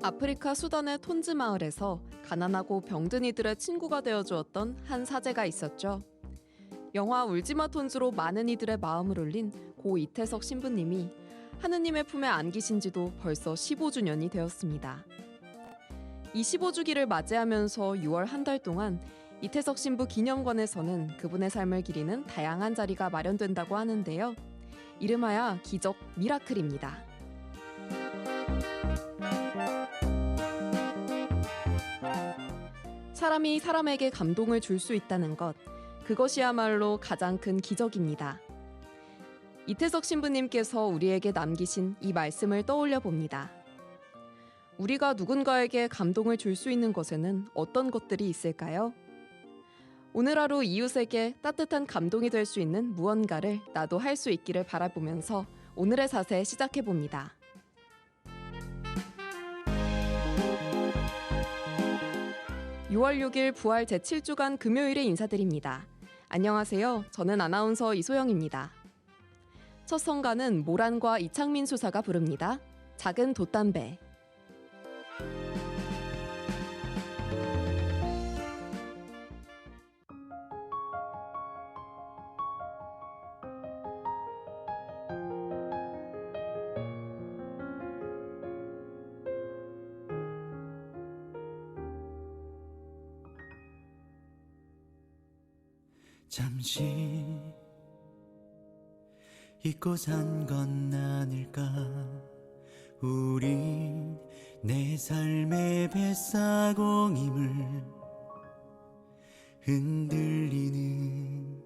아프리카 수단의 톤즈 마을에서 가난하고 병든 이들의 친구가 되어주었던 한 사제가 있었죠. 영화 울지마 톤즈로 많은 이들의 마음을 울린 고 이태석 신부님이 하느님의 품에 안기신 지도 벌써 15주년이 되었습니다. 이 15주기를 맞이하면서 6월 한 달 동안 이태석 신부 기념관에서는 그분의 삶을 기리는 다양한 자리가 마련된다고 하는데요. 이름하여 기적 미라클입니다. 사람이 사람에게 감동을 줄 수 있다는 것, 그것이야말로 가장 큰 기적입니다. 이태석 신부님께서 우리에게 남기신 이 말씀을 떠올려 봅니다. 우리가 누군가에게 감동을 줄 수 있는 것에는 어떤 것들이 있을까요? 오늘 하루 이웃에게 따뜻한 감동이 될 수 있는 무언가를 나도 할 수 있기를 바라보면서 오늘의 사세 시작해 봅니다. 6월 6일 부활 제7주간 금요일에 인사드립니다. 안녕하세요. 저는 아나운서 이소영입니다. 첫 성가는 모란과 이창민 수사가 부릅니다. 작은 돛담배. 잠시 잊고 산 건 아닐까. 우린 내 삶의 뱃사공임을 흔들리는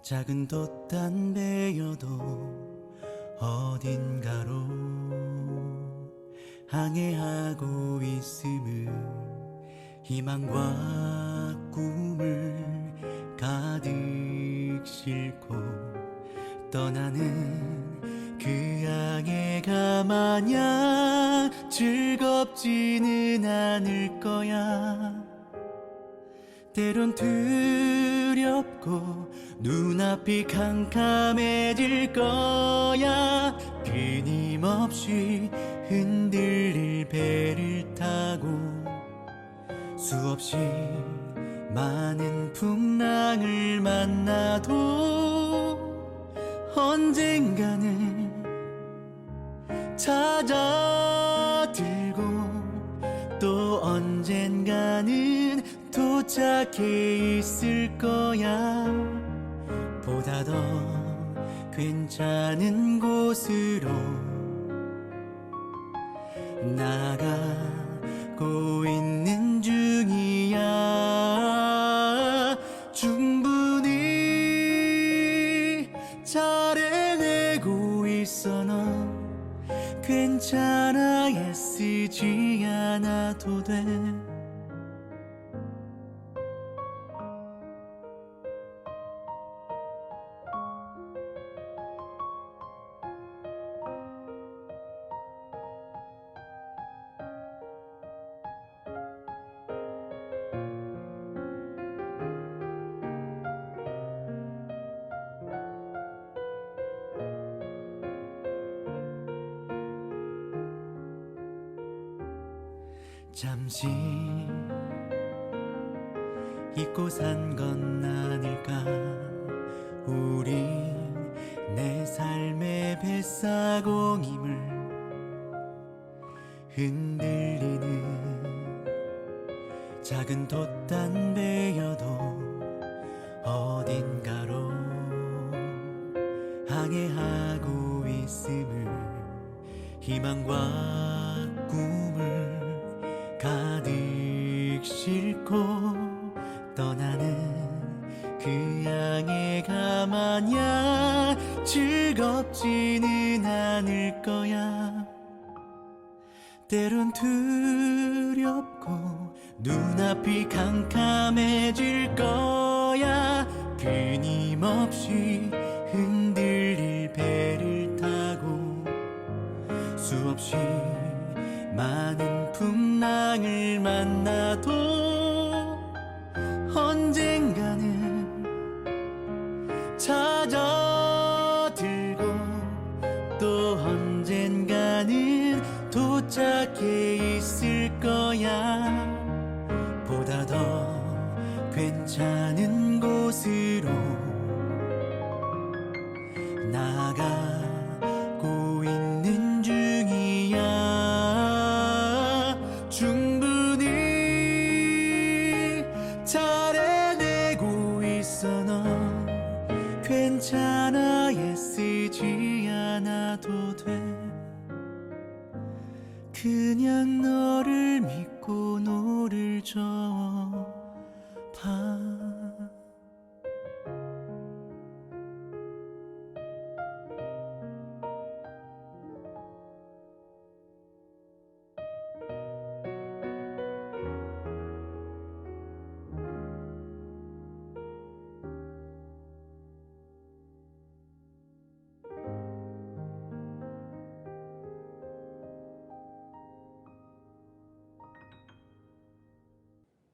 작은 돛담배여도 어딘가로 항해하고 있음을, 희망과 꿈을 가득 싣고 떠나는 그 항해가 마냥 즐겁지는 않을 거야. 때론 두렵고 눈앞이 캄캄해질 거야. 끊임없이 흔들릴 배를 타고 수없이 많은 풍랑을 만나도 언젠가는 찾아들고 또 언젠가는 도착해 있을 거야. 보다 더 괜찮은 곳으로 나가고 있는 중이야. 충분히 잘 해내고 있어. 너 괜찮아, 애쓰지 않아도 돼. 잠시 잊고 산 건 아닐까. 우린 내 삶의 뱃사공임을 흔들리는 작은 돛담배여도 어딘가로 항해하고 있음을, 희망과 꿈을 가득 싣고 떠나는 그 항해가 마냥 즐겁지는 않을 거야. 때론 두렵고 눈앞이 캄캄해질 거야. 끊임없이 흔들릴 배를 타고 수없이 많은 풍랑을 만나도 언젠가는 괜찮은 곳으로 나가고 있는 중이야. 충분히 잘 해내고 있어. 넌 괜찮아. 애쓰지 않아도 돼. 그냥 너를 믿고 노를 저어봐.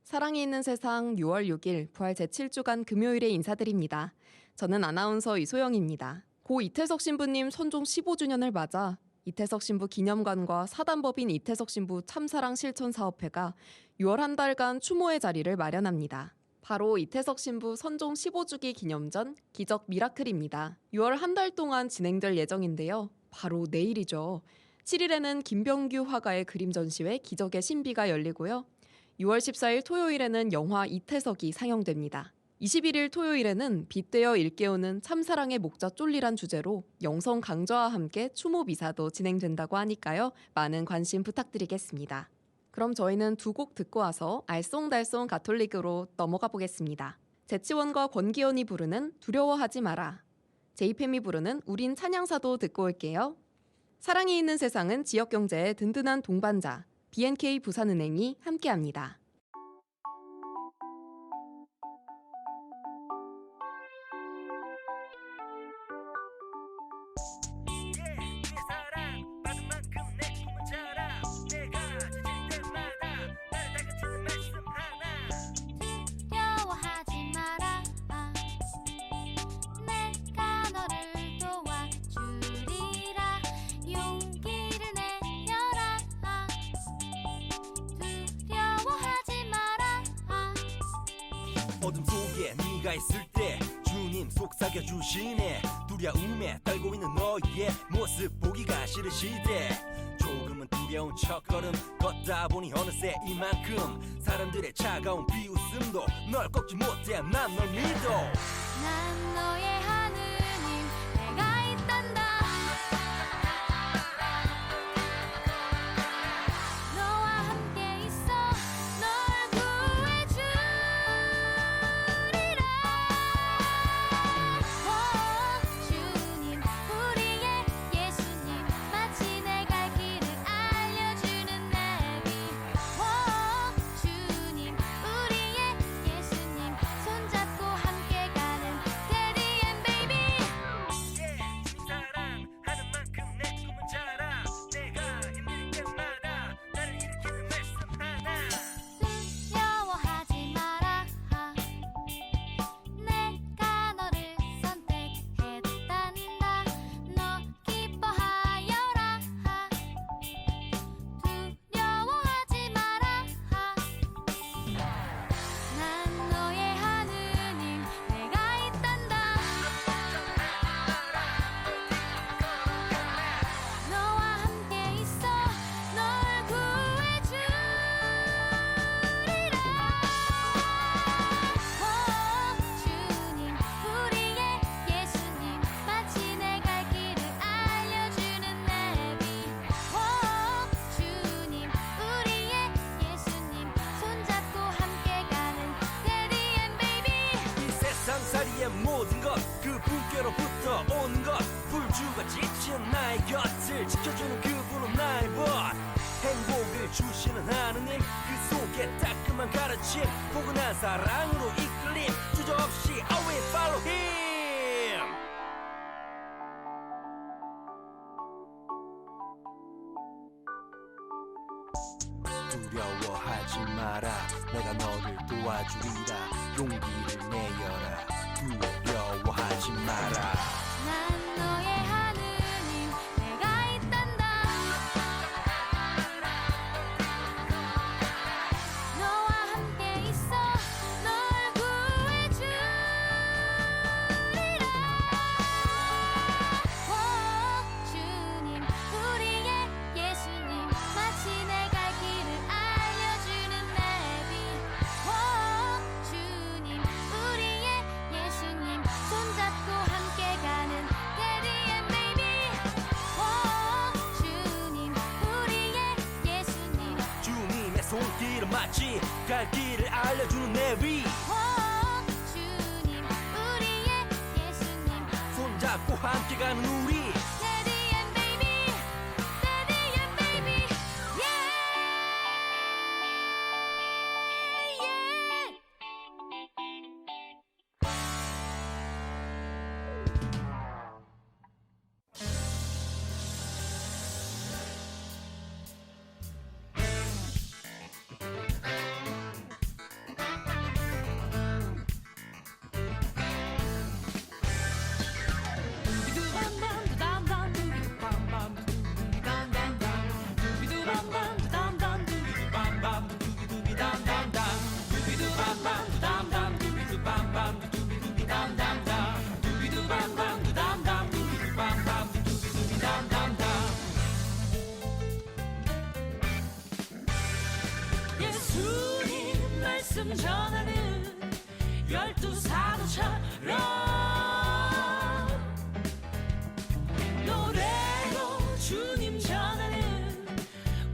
사랑이 있는 세상 6월 6일 부활 제7주간 금요일에 인사드립니다. 저는 아나운서 이소영입니다. 고 이태석 신부님 선종 15주년을 맞아 이태석 신부 기념관과 사단법인 이태석 신부 참사랑 실천 사업회가 6월 한 달간 추모의 자리를 마련합니다. 바로 이태석 신부 선종 15주기 기념전 기적 미라클입니다. 6월 한 달 동안 진행될 예정인데요. 바로 내일이죠. 7일에는 김병규 화가의 그림 전시회 기적의 신비가 열리고요. 6월 14일 토요일에는 영화 이태석이 상영됩니다. 21일 토요일에는 빗대어 일깨우는 참사랑의 목자 쫄리란 주제로 영성 강좌와 함께 추모 미사도 진행된다고 하니까요. 많은 관심 부탁드리겠습니다. 그럼 저희는 두 곡 듣고 와서 알쏭달쏭 가톨릭으로 넘어가 보겠습니다. 재치원과 권기현이 부르는 두려워하지 마라. 제이팸이 부르는 우린 찬양사도 듣고 올게요. 사랑이 있는 세상은 지역경제의 든든한 동반자 BNK 부산은행이 함께합니다. 어둠 속에 네가 있을 때 주님 속삭여 주시네. 두려움에 떨고 있는 너의 모습 보기가 싫으시대. 조금은 두려운 첫걸음 걷다 보니 어느새 이만큼 사람들의 차가운 비웃음도 널 꺾지 못해. 난 널 믿어. 난 너의 하느님 내가 있단다. 너와 함께 있어 널 구해주리라. 오 주님 우리의 예수님 마치 내 갈 길을 알려주는 내비. 오 주님 우리의 예수님 손잡고 함께 가는 Daddy and Baby. 사랑하는 만큼 내 꿈은 자라. 내가 힘들 때마다 나를 일으키는 말씀 하나. 두려워하지 마라. 내가 너를 선택했단다. 너 기뻐하여라. 두려워하지 마라. 난 너의 하느님 내가 있단다. 너와 함께 있어 널 구해주리라. 오 주님 우리의 예수님 마치 내 갈 길을 알려주는 내비. 오 주님 우리의 예수님 손잡고 함께 가는 Daddy and Baby. 이 세상살이의 모든 것 그분께로부터 오는 것 불주가 지친 나의 곁을 지켜주는 그분은 나의 벗. 행복을 주시는 하느님 그 속에 따끔한 가르침 포근한 사랑으로 이끌림 주저없이 always follow him. 두려워하지 마라. 내가 너를 도와주리라. 용기를 내어라. 두려워하지 마라. 난 너의 하느님 내가 있단다. 너와 함께 있어 널 마치 갈 길을 알려주는 내비 주님 우리의 예수님 손잡고 함께 가는 우리 Daddy and baby Daddy and baby Yeah 예수님 말씀 전하는 12 사도처럼 노래로 주님 전하는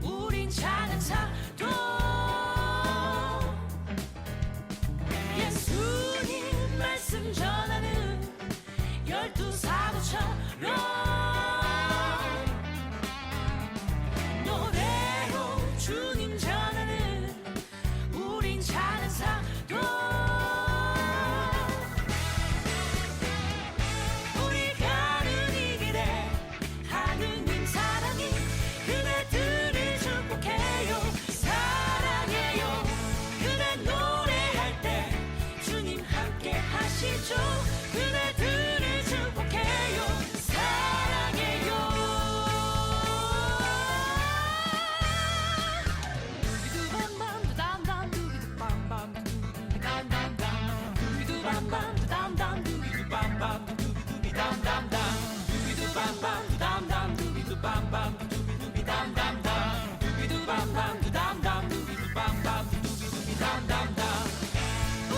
우린 찬양사도 예수님 말씀 전하는 12 사도처럼 노래로 주님 전하는 우린 찬양사도 우리 가는 이 길에 하느님 사랑이 그대들을 축복해요 사랑해요 그대 노래할 때 주님 함께 하시죠 그대들을 축복해요 사랑해요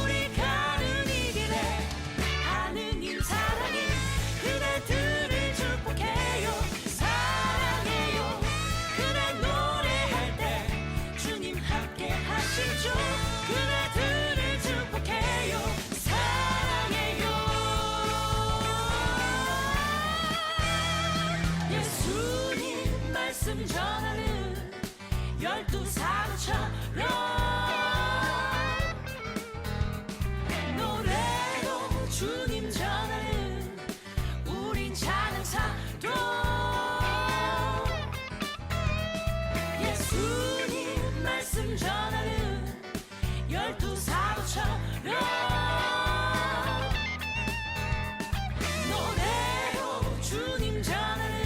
우리 가는 이 길에 하느님 사랑이 그대들을 축복해요 사랑해요 그대 노래할 때 주님 함께 하시죠 그대들을 축복해요 사랑해요 예수님 말씀 전하는 12 사도처럼 노래로 주님 전하는 우린 찬양사도 예수님 말씀 전하는 12 사도처럼 노래로 주님 전하는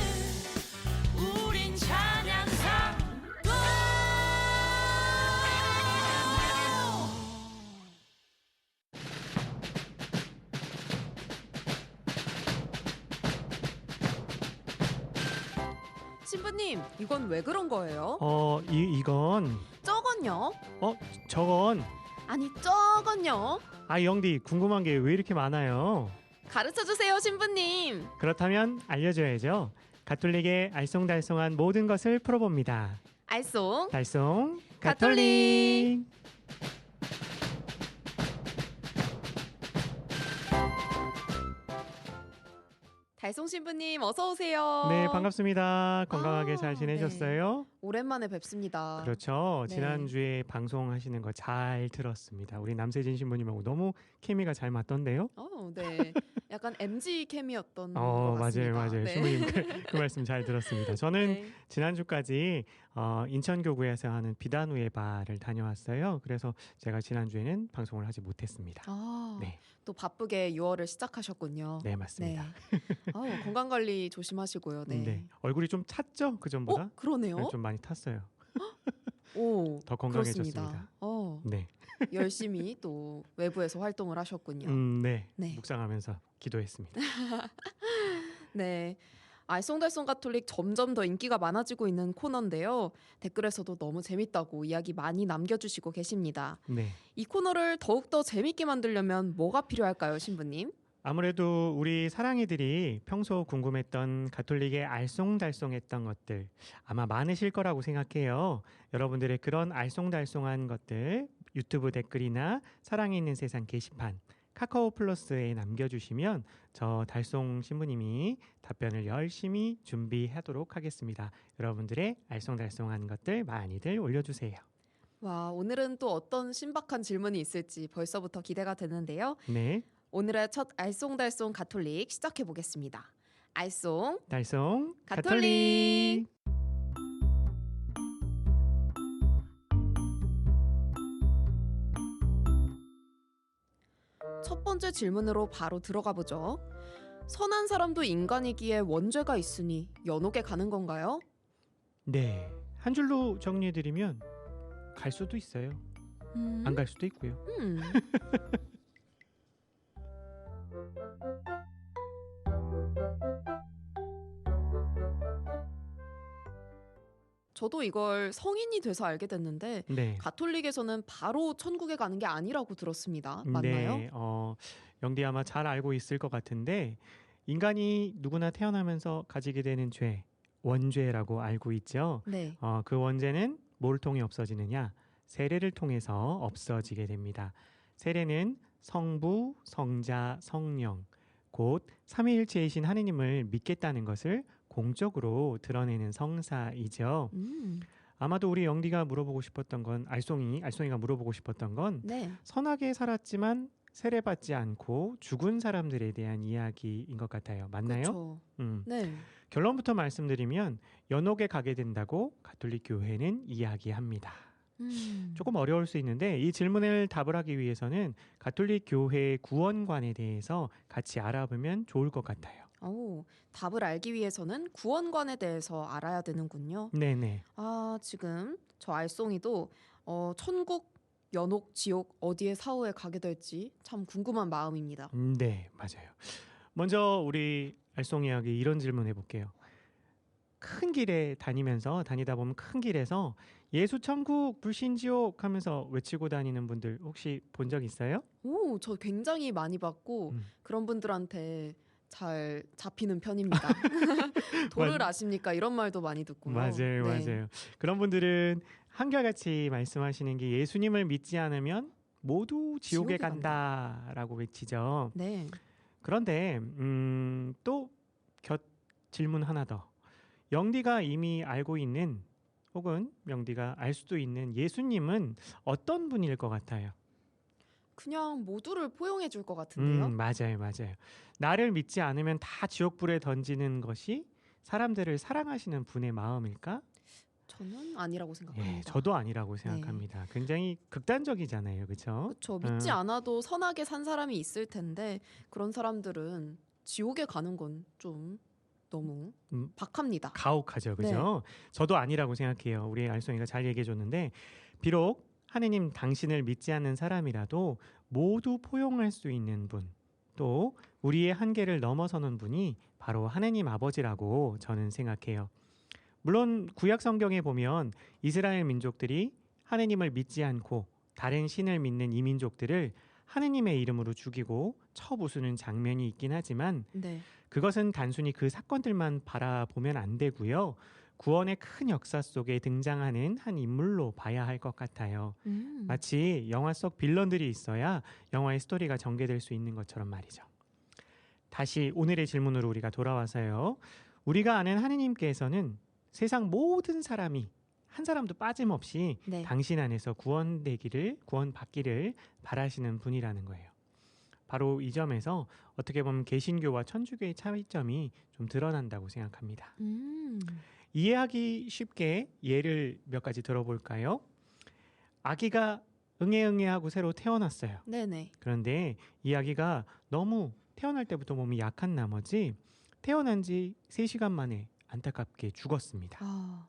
우린 찬양사도 신부님, 이건 왜 그런 거예요? 이건 저건요? 저건 아니, 저건요? 영디 궁금한 게 왜 이렇게 많아요? 가르쳐 주세요, 신부님. 그렇다면 알려줘야죠. 가톨릭의 알쏭달쏭한 모든 것을 풀어봅니다. 알쏭. 달쏭 가톨릭. 달쏭 신부님 어서 오세요. 네, 반갑습니다. 건강하게 아, 잘 지내셨어요? 오랜만에 뵙습니다. 그렇죠. 네. 지난주에 방송하시는 거 잘 들었습니다. 우리 남세진 신부님하고 너무 케미가 잘 맞던데요? 네. 약간 MG 케미였던 것 같습니다. 맞아요. 네. 신부님 그 말씀 잘 들었습니다. 저는 네. 지난주까지 인천교구에서 하는 비단우의 바를 다녀왔어요. 그래서 제가 지난주에는 방송을 하지 못했습니다. 네. 네. 또 바쁘게 6월을 시작하셨군요. 네, 맞습니다. 건강 관리 조심하시고요. 네. 얼굴이 좀 찼죠? 그 전보다? 그러네요. 네, 좀 많이 탔어요. 오, 더 건강해졌습니다. 그렇습니다. 네. 열심히 또 외부에서 활동을 하셨군요. 네. 네. 묵상하면서 기도했습니다. 네. 알쏭달쏭 가톨릭 점점 더 인기가 많아지고 있는 코너인데요. 댓글에서도 너무 재밌다고 이야기 많이 남겨주시고 계십니다. 네. 이 코너를 더욱더 재밌게 만들려면 뭐가 필요할까요, 신부님? 아무래도 우리 사랑이들이 평소 궁금했던 가톨릭의 알쏭달쏭했던 것들 아마 많으실 거라고 생각해요. 여러분들의 그런 알쏭달쏭한 것들 유튜브 댓글이나 사랑이 있는 세상 게시판 카카오 플러스에 남겨주시면 저 달쏭 신부님이 답변을 열심히 준비하도록 하겠습니다. 여러분들의 알쏭달쏭한 것들 많이들 올려주세요. 와, 오늘은 또 어떤 신박한 질문이 있을지 벌써부터 기대가 되는데요. 네, 오늘의 첫 알쏭달쏭 가톨릭 시작해 보겠습니다. 알쏭 달쏭 가톨릭. 첫 번째 질문으로 바로 들어가 보죠. 선한 사람도 인간이기에 원죄가 있으니 연옥에 가는 건가요? 네, 한 줄로 정리해드리면 갈 수도 있어요. 안 갈 수도 있고요. 저도 이걸 성인이 돼서 알게 됐는데 네. 가톨릭에서는 바로 천국에 가는 게 아니라고 들었습니다. 맞나요? 네, 영디 아마 잘 알고 있을 것 같은데 인간이 누구나 태어나면서 가지게 되는 죄, 원죄라고 알고 있죠. 네. 그 원죄는 뭘 통해 없어지느냐? 세례를 통해서 없어지게 됩니다. 세례는 성부, 성자, 성령, 곧 삼위일체이신 하느님을 믿겠다는 것을 공적으로 드러내는 성사이죠. 아마도 우리 영디가 물어보고 싶었던 건 알쏭이가 물어보고 싶었던 건 네. 선하게 살았지만 세례받지 않고 죽은 사람들에 대한 이야기인 것 같아요. 맞나요? 그렇죠. 네. 결론부터 말씀드리면 연옥에 가게 된다고 가톨릭 교회는 이야기합니다. 조금 어려울 수 있는데 이 질문을 답을 하기 위해서는 가톨릭 교회의 구원관에 대해서 같이 알아보면 좋을 것 같아요. 오, 답을 알기 위해서는 구원관에 대해서 알아야 되는군요. 네네. 아, 지금 저 알쏭이도 천국, 연옥, 지옥 어디에 사후에 가게 될지 참 궁금한 마음입니다. 네, 맞아요. 먼저 우리 알쏭 이야기 이런 질문 해볼게요. 큰 길에 다니다 보면 큰 길에서 예수 천국 불신 지옥 하면서 외치고 다니는 분들 혹시 본 적 있어요? 오, 저 굉장히 많이 봤고 음. 그런 분들한테 잘 잡히는 편입니다. 도를 맞- 아십니까? 이런 말도 많이 듣고요. 맞아요, 네. 맞아요. 그런 분들은 한결같이 말씀하시는 게 예수님을 믿지 않으면 모두 지옥에 지옥에 간다. 간다라고 외치죠. 네. 그런데 또 곁 질문 하나 더. 영디가 이미 알고 있는 혹은 영디가 알 수도 있는 예수님은 어떤 분일 것 같아요? 그냥 모두를 포용해 줄 것 같은데요. 맞아요, 맞아요. 나를 믿지 않으면 다 지옥불에 던지는 것이 사람들을 사랑하시는 분의 마음일까? 저는 아니라고 생각합니다. 예, 저도 아니라고 생각합니다. 굉장히 극단적이잖아요, 그렇죠? 그렇죠. 믿지 않아도 선하게 산 사람이 있을 텐데 그런 사람들은 지옥에 가는 건 좀 너무 음, 박합니다. 가혹하죠, 그죠? 저도 아니라고 생각해요. 우리 알쏭이가 잘 얘기해줬는데 비록 하느님 당신을 믿지 않는 사람이라도 모두 포용할 수 있는 분, 또 우리의 한계를 넘어서는 분이 바로 하느님 아버지라고 저는 생각해요. 물론 구약 성경에 보면 이스라엘 민족들이 하느님을 믿지 않고 다른 신을 믿는 이 민족들을 하느님의 이름으로 죽이고 쳐부수는 장면이 있긴 하지만 네. 그것은 단순히 그 사건들만 바라보면 안 되고요. 구원의 큰 역사 속에 등장하는 한 인물로 봐야 할 것 같아요. 마치 영화 속 빌런들이 있어야 영화의 스토리가 전개될 수 있는 것처럼 말이죠. 다시 오늘의 질문으로 우리가 돌아와서요. 우리가 아는 하느님께서는 세상 모든 사람이 한 사람도 빠짐없이 네. 당신 안에서 구원받기를 바라시는 분이라는 거예요. 바로 이 점에서 어떻게 보면 개신교와 천주교의 차이점이 좀 드러난다고 생각합니다. 이해하기 쉽게 예를 몇 가지 들어볼까요? 아기가 응애응애하고 새로 태어났어요. 네네. 그런데 이 아기가 너무 태어날 때부터 몸이 약한 나머지 태어난 지 3시간 만에 안타깝게 죽었습니다. 아,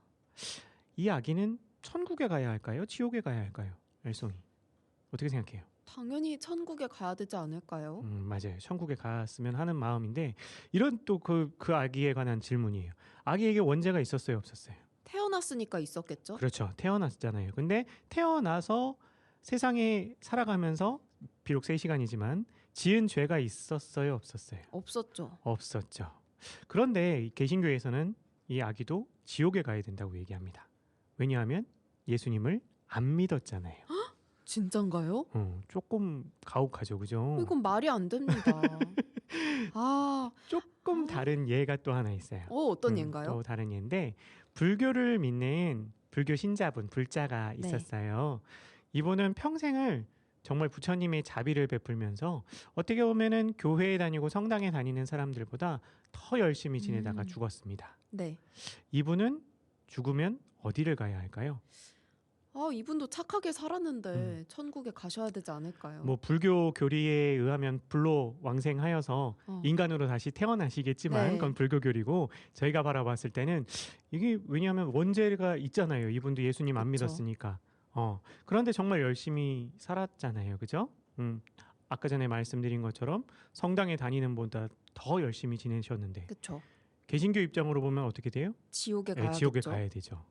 이 아기는 천국에 가야 할까요? 지옥에 가야 할까요? 알쏭이 어떻게 생각해요? 당연히 천국에 가야 되지 않을까요? 맞아요. 천국에 갔으면 하는 마음인데 이런 또 그 아기에 관한 질문이에요. 아기에게 원죄가 있었어요, 없었어요? 태어났으니까 있었겠죠? 그렇죠. 태어났잖아요. 근데 태어나서 세상에 살아가면서 비록 3시간이지만 지은 죄가 있었어요, 없었어요? 없었죠. 없었죠. 그런데 이 개신교에서는 이 아기도 지옥에 가야 된다고 얘기합니다. 왜냐하면 예수님을 안 믿었잖아요. 진짠가요? 조금 가혹하죠, 그죠? 이건 말이 안 됩니다. 아, 조금 다른 예가 또 하나 있어요. 어떤 예인가요? 또 다른 예인데 불교를 믿는 불교 신자분, 불자가 네. 있었어요. 이분은 평생을 정말 부처님의 자비를 베풀면서 어떻게 보면은 교회에 다니고 성당에 다니는 사람들보다 더 열심히 지내다가 죽었습니다. 네. 이분은 죽으면 어디를 가야 할까요? 이분도 착하게 살았는데 천국에 가셔야 되지 않을까요? 뭐 불교 교리에 의하면 불로 왕생하여서 인간으로 다시 태어나시겠지만 네. 그건 불교 교리고 저희가 바라봤을 때는 이게 왜냐하면 원죄가 있잖아요. 이분도 예수님 안 그쵸. 믿었으니까. 그런데 정말 열심히 살았잖아요. 그죠? 아까 전에 말씀드린 것처럼 성당에 다니는 분보다 더 열심히 지내셨는데 그렇죠. 개신교 입장으로 보면 어떻게 돼요? 지옥에 네, 가야겠죠. 지옥에 가야 되죠.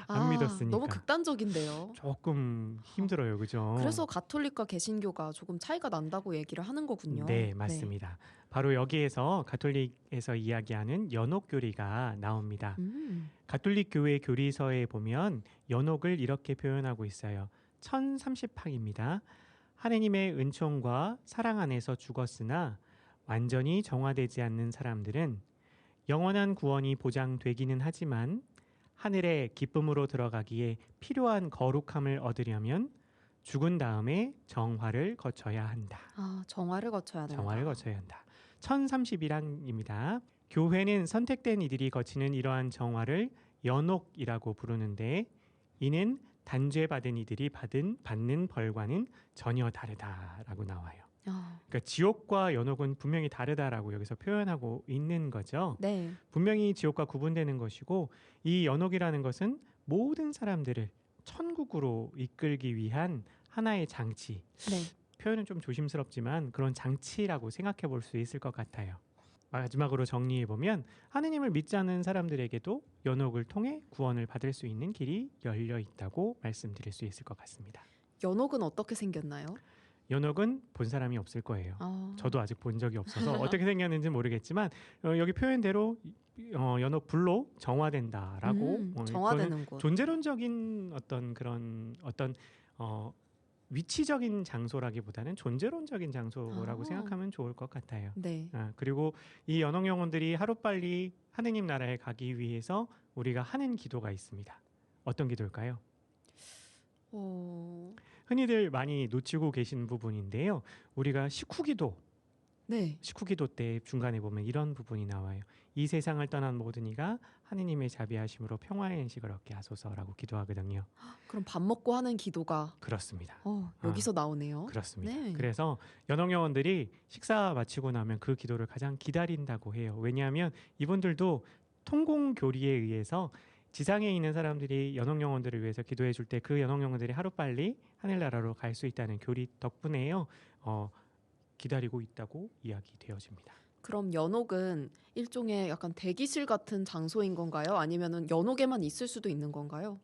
안 믿었으니까. 너무 극단적인데요. 조금 힘들어요. 그죠? 그래서 가톨릭과 개신교가 조금 차이가 난다고 얘기를 하는 거군요. 네, 맞습니다. 바로 여기에서 가톨릭에서 이야기하는 연옥교리가 나옵니다. 가톨릭 교회 교리서에 보면 연옥을 이렇게 표현하고 있어요. 1030항입니다. 하느님의 은총과 사랑 안에서 죽었으나 완전히 정화되지 않는 사람들은 영원한 구원이 보장되기는 하지만 하늘의 기쁨으로 들어가기에 필요한 거룩함을 얻으려면 죽은 다음에 정화를 거쳐야 한다. 정화를 거쳐야 된다. 정화를 거쳐야 한다. 1031항입니다. 교회는 선택된 이들이 거치는 이러한 정화를 연옥이라고 부르는데 이는 단죄받은 이들이 받는 벌과는 전혀 다르다라고 나와요. 그러니까 지옥과 연옥은 분명히 다르다라고 여기서 표현하고 있는 거죠. 네. 분명히 지옥과 구분되는 것이고 이 연옥이라는 것은 모든 사람들을 천국으로 이끌기 위한 하나의 장치. 네. 표현은 좀 조심스럽지만 그런 장치라고 생각해 볼 수 있을 것 같아요. 마지막으로 정리해 보면 하느님을 믿지 않는 사람들에게도 연옥을 통해 구원을 받을 수 있는 길이 열려 있다고 말씀드릴 수 있을 것 같습니다. 연옥은 어떻게 생겼나요? 연옥은 본 사람이 없을 거예요. 저도 아직 본 적이 없어서 어떻게 생겼는지 모르겠지만 여기 표현대로 연옥 불로 정화된다라고 정화되는 곳. 존재론적인 어떤 그런 위치적인 장소라기보다는 존재론적인 장소라고 생각하면 좋을 것 같아요. 네. 그리고 이 연옥 영혼들이 하루빨리 하느님 나라에 가기 위해서 우리가 하는 기도가 있습니다. 어떤 기도일까요? 흔히들 많이 놓치고 계신 부분인데요. 우리가 식후기도 네. 식후기도 때 중간에 보면 이런 부분이 나와요. 이 세상을 떠난 모든 이가 하느님의 자비하심으로 평화의 안식을 얻게 하소서라고 기도하거든요. 그럼 밥 먹고 하는 기도가 그렇습니다. 여기서 나오네요. 그렇습니다. 네. 그래서 연옥 영혼들이 식사 마치고 나면 그 기도를 가장 기다린다고 해요. 왜냐하면 이분들도 통공 교리에 의해서 지상에 있는 사람들이 연옥 영혼들을 위해서 기도해 줄 때 그 연옥 영혼들이 하루빨리 하늘나라로 갈 수 있다는 교리 덕분에요. 기다리고 있다고 이야기되어집니다. 그럼 연옥은 일종의 약간 대기실 같은 장소인 건가요? 아니면은 연옥에만 있을 수도 있는 건가요?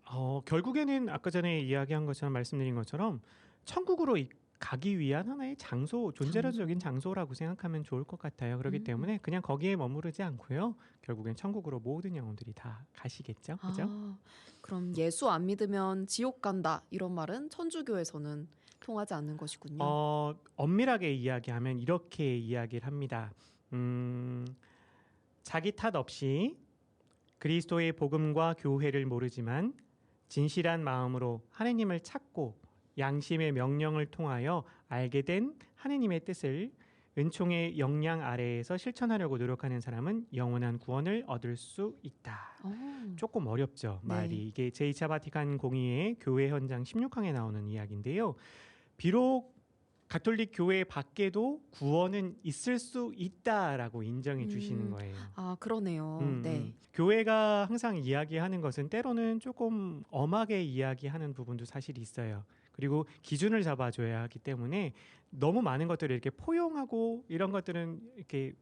결국에는 아까 전에 이야기한 것처럼 말씀드린 것처럼 천국으로 가기 위한 하나의 존재론적인 장소라고 생각하면 좋을 것 같아요. 그렇기 때문에 그냥 거기에 머무르지 않고요. 결국엔 천국으로 모든 영혼들이 다 가시겠죠. 그죠? 그럼 예수 안 믿으면 지옥 간다 이런 말은 천주교에서는 통하지 않는 것이군요. 엄밀하게 이야기하면 이렇게 이야기를 합니다. 자기 탓 없이 그리스도의 복음과 교회를 모르지만 진실한 마음으로 하느님을 찾고 양심의 명령을 통하여 알게 된 하느님의 뜻을 은총의 영향 아래에서 실천하려고 노력하는 사람은 영원한 구원을 얻을 수 있다. 조금 어렵죠, 말이. 네. 이게 제2차 바티칸 공의회 교회 현장 16항에 나오는 이야기인데요. 비록 가톨릭 교회 밖에도 구원은 있을 수 있다라고 인정해 주시는 거예요. 그러네요. 네. 교회가 항상 이야기하는 것은 때로는 조금 엄하게 이야기하는 부분도 사실 있어요. 그리고 기준을 잡아줘야 하기 때문에 너무 많은 것들을 이렇게 포용하고 이런 것들은 이렇게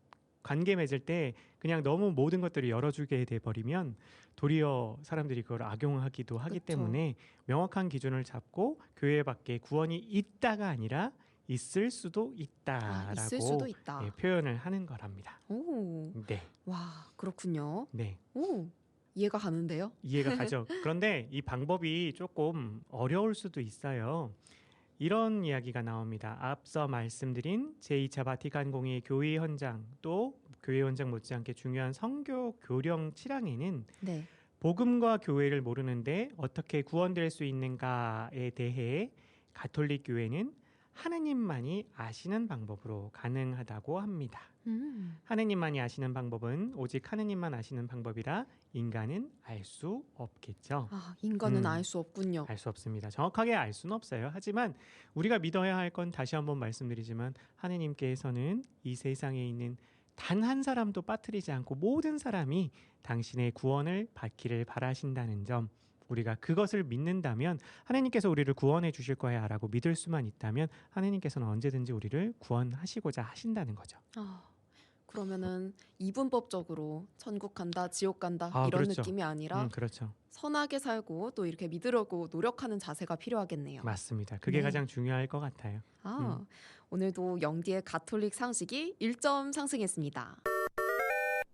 관계 맺을 때 그냥 너무 모든 것들을 열어주게 돼 버리면 도리어 사람들이 그걸 악용하기도 하기 그쵸. 때문에 명확한 기준을 잡고 교회 밖에 구원이 있다가 아니라 있을 수도 있다라고 있을 수도 있다. 표현을 하는 거랍니다. 오, 네, 와, 그렇군요. 네. 오, 이해가 가는데요? 이해가 가죠. 그런데 이 방법이 조금 어려울 수도 있어요. 이런 이야기가 나옵니다. 앞서 말씀드린 제2차 바티칸 공의의 교회 현장 또 교회 현장 못지않게 중요한 성교 교령 7항에는 네. 복음과 교회를 모르는데 어떻게 구원될 수 있는가에 대해 가톨릭 교회는 하느님만이 아시는 방법으로 가능하다고 합니다. 하느님만이 아시는 방법은 오직 하느님만 아시는 방법이라 인간은 알 수 없겠죠. 아, 인간은 음. 알 수 없군요. 알 수 없습니다. 정확하게 알 수는 없어요. 하지만 우리가 믿어야 할 건 다시 한번 말씀드리지만 하느님께서는 이 세상에 있는 단 한 사람도 빠뜨리지 않고 모든 사람이 당신의 구원을 받기를 바라신다는 점, 우리가 그것을 믿는다면 하느님께서 우리를 구원해 주실 거야 라고 믿을 수만 있다면 하느님께서는 언제든지 우리를 구원하시고자 하신다는 거죠. 아, 그러면은 이분법적으로 천국 간다, 지옥 간다 아, 이런 그렇죠. 느낌이 아니라 그렇죠. 선하게 살고 또 이렇게 믿으려고 노력하는 자세가 필요하겠네요. 맞습니다. 그게 네. 가장 중요할 것 같아요. 아, 오늘도 영디의 가톨릭 상식이 1점 상승했습니다.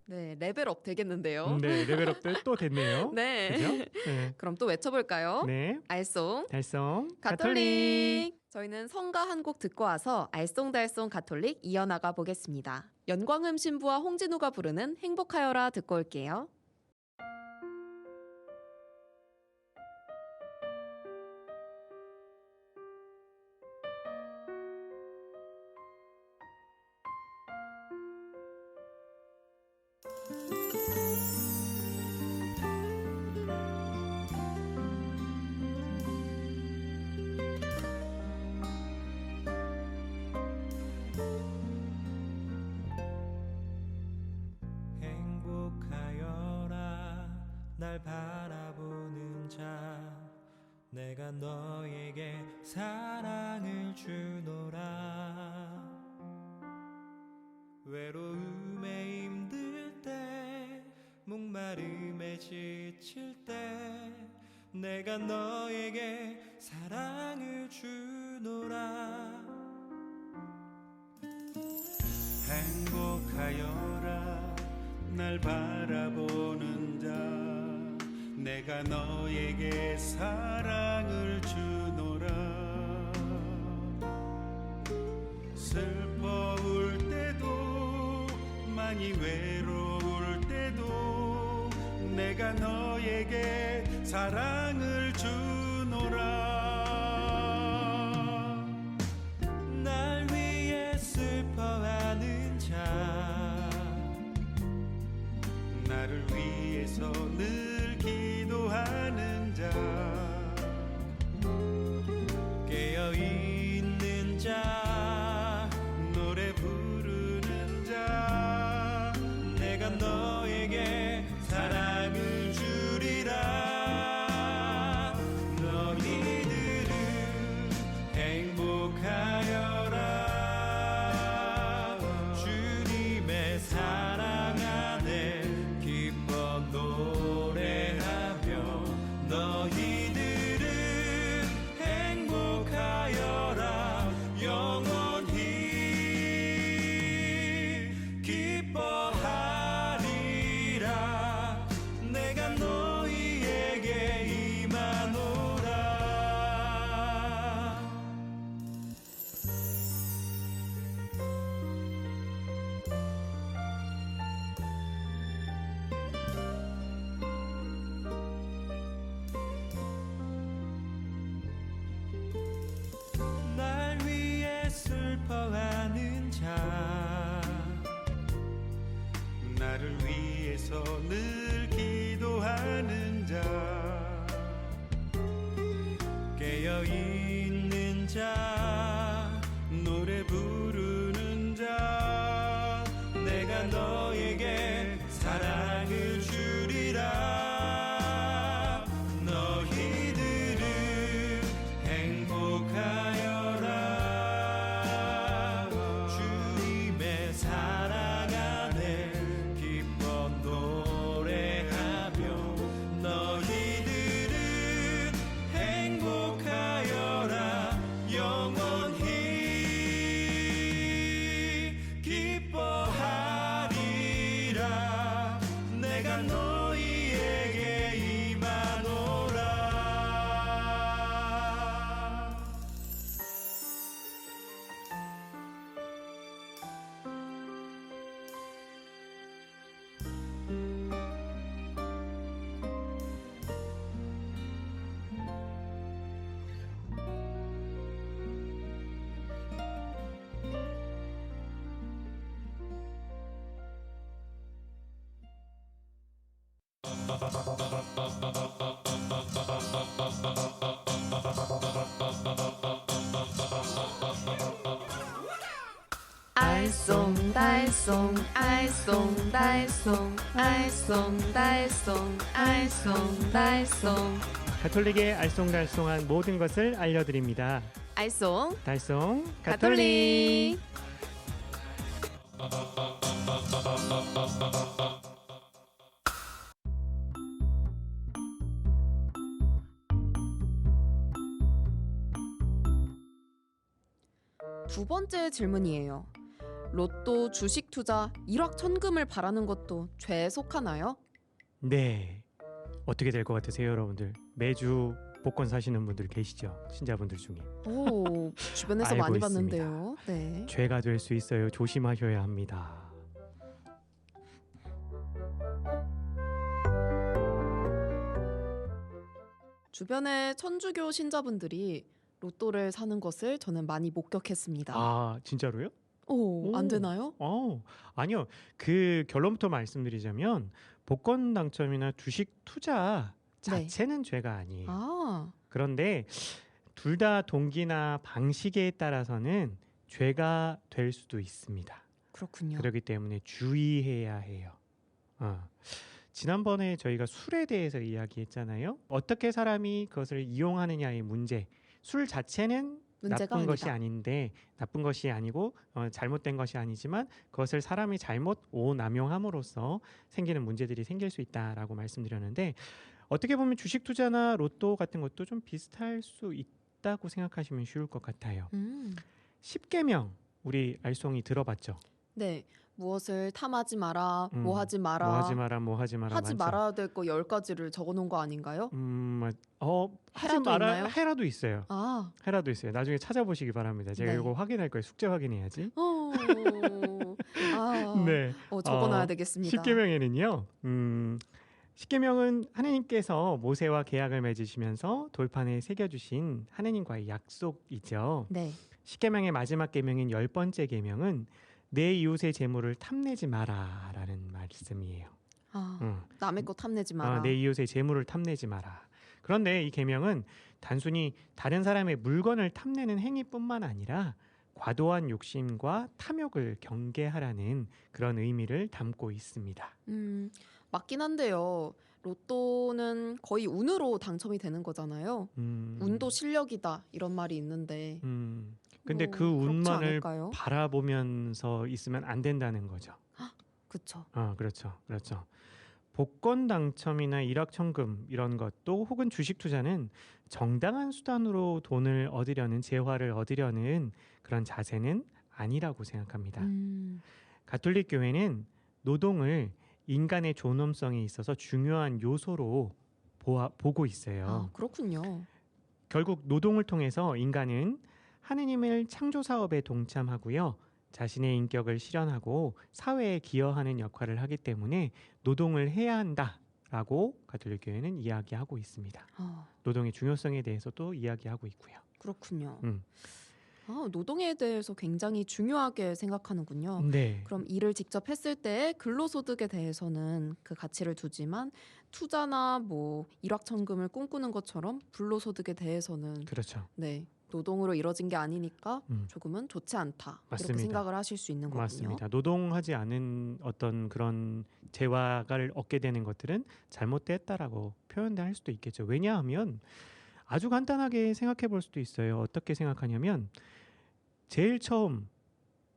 네, 레벨업 되겠는데요. 네, 레벨업도 또 됐네요. 네. 그죠? 네. 그럼 또 외쳐볼까요? 네. 알쏭 달성 가톨릭. 저희는 성가 한 곡 듣고 와서 알쏭달쏭 가톨릭 이어나가 보겠습니다. 연광흠 신부와 홍진우가 부르는 행복하여라 듣고 올게요. 행복하여라 날 바라보는 자 내가 너에게 사랑을 주노라 외로움에 힘들 때 목마름에 지칠 때 내가 너에게 사랑을 주노라 행복하여라 날 바라보는 자 내가 너에게 사랑을 주노라 슬퍼울 때도 많이 외로울 때도 내가 너에게 사랑을 주노라 날 위해 슬퍼하는 자 나를 위해서 늘 기도하는 자 깨어있는 자 노래 부르는 자 내가 너에게 사랑을 주리라 너희들은 행복하여라 주님의 사랑 안에 기뻐 노래하며 너희들은 행복하여라 영원히 기뻐하리라 내가 너희에게 임하노라 날 위해 슬퍼하는 자 나를 위해서 늘 기도하는 자 깨어있는 자 노래 부르는 자 내가 너에게 사랑을 주리라 너희들은 행복하여라 주님의 사랑 안에 알쏭달쏭 알쏭달쏭 알쏭달쏭 알쏭달쏭 가톨릭의 알쏭달쏭한 모든 것을 알려드립니다. 알쏭 달쏭 가톨릭. 두 번째 질문이에요. 로또 주식 투자 일확천금을 바라는 것도 죄에 속하나요? 네. 어떻게 될 것 같으세요, 여러분들? 매주 복권 사시는 분들 계시죠? 신자분들 중에. 오, 주변에서 알고 많이 있습니다. 봤는데요. 네. 죄가 될 수 있어요. 조심하셔야 합니다. 주변에 천주교 신자분들이 로또를 사는 것을 저는 많이 목격했습니다. 아, 진짜로요? 오, 안 오. 되나요? 아니요. 그 결론부터 말씀드리자면 복권 당첨이나 주식 투자 자체는 죄가 아니에요. 아, 그런데 둘 다 동기나 방식에 따라서는 죄가 될 수도 있습니다. 그렇군요. 그렇기 때문에 주의해야 해요. 지난번에 저희가 술에 대해서 이야기했잖아요. 어떻게 사람이 그것을 이용하느냐의 문제. 술 자체는 문제가 나쁜 것이 아니다. 아닌데 나쁜 것이 아니고 잘못된 것이 아니지만 그것을 사람이 잘못 오남용함으로써 생기는 문제들이 생길 수 있다라고 말씀드렸는데 어떻게 보면 주식 투자나 로또 같은 것도 좀 비슷할 수 있다고 생각하시면 쉬울 것 같아요. 10계명 우리 알쏭이 들어봤죠? 네, 무엇을 탐하지 마라, 음, 뭐 하지 마라, 뭐 하지 마라, 뭐 하지 마라. 하지 많죠. 말아야 될 거 10가지를 적어놓은 거 아닌가요? 하지 헤라도 마라. 있나요? 헤라도 있어요. 아, 헤라도 있어요. 나중에 찾아보시기 바랍니다. 제가 네. 이거 확인할 거예요. 숙제 확인해야지. 네. 적어놔야 어, 되겠습니다. 10계명에는요. 10계명은 하느님께서 모세와 계약을 맺으시면서 돌판에 새겨주신 하느님과의 약속이죠. 네, 10계명의 마지막 계명인 10번째 계명은 내 이웃의 재물을 탐내지 마라라는 말씀이에요. 남의 거 탐내지 마라. 내 이웃의 재물을 탐내지 마라. 그런데 이 계명은 단순히 다른 사람의 물건을 탐내는 행위뿐만 아니라 과도한 욕심과 탐욕을 경계하라는 그런 의미를 담고 있습니다. 맞긴 한데요. 로또는 거의 운으로 당첨이 되는 거잖아요. 운도 실력이다 이런 말이 있는데 근데 뭐 그 그렇지 운만을 않을까요? 바라보면서 있으면 안 된다는 거죠. 그쵸. 그렇죠. 복권 당첨이나 일확천금 이런 것도 혹은 주식 투자는 정당한 수단으로 돈을 얻으려는 재화를 얻으려는 그런 자세는 아니라고 생각합니다. 가톨릭 교회는 노동을 인간의 존엄성에 있어서 중요한 요소로 보고 있어요. 그렇군요. 결국 노동을 통해서 인간은 하느님을 창조 사업에 동참하고요. 자신의 인격을 실현하고 사회에 기여하는 역할을 하기 때문에 노동을 해야 한다라고 가톨릭 교회는 이야기하고 있습니다. 노동의 중요성에 대해서도 이야기하고 있고요. 그렇군요. 음. 노동에 대해서 굉장히 중요하게 생각하는군요. 네. 그럼 일을 직접 했을 때 근로소득에 대해서는 그 가치를 두지만 투자나 뭐 일확천금을 꿈꾸는 것처럼 불로소득에 대해서는 그렇죠. 네, 노동으로 이뤄진 게 아니니까 음. 조금은 좋지 않다. 맞습니다. 이렇게 생각을 하실 수 있는 거군요. 맞습니다. 노동하지 않은 어떤 그런 재화를 얻게 되는 것들은 잘못됐다라고 표현할 수도 있겠죠. 왜냐하면 아주 간단하게 생각해 볼 수도 있어요. 어떻게 생각하냐면 제일 처음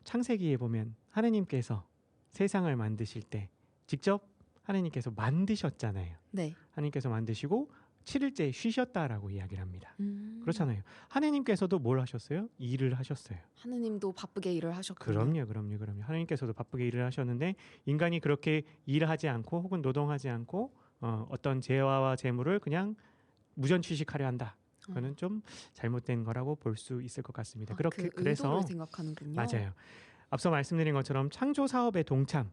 창세기에 보면 하느님께서 세상을 만드실 때 직접 하느님께서 만드셨잖아요. 네. 하느님께서 만드시고 7일째 쉬셨다라고 이야기를 합니다. 그렇잖아요. 하느님께서도 뭘 하셨어요? 일을 하셨어요. 하느님도 바쁘게 일을 하셨군요. 그럼요. 하느님께서도 바쁘게 일을 하셨는데 인간이 그렇게 일하지 않고 혹은 노동하지 않고 어떤 재화와 재물을 그냥 무전 취식하려 한다. 그거는 좀 잘못된 거라고 볼 수 있을 것 같습니다. 그렇게 그 그래서 의도를 생각하는군요. 맞아요. 앞서 말씀드린 것처럼 창조 사업에 동참.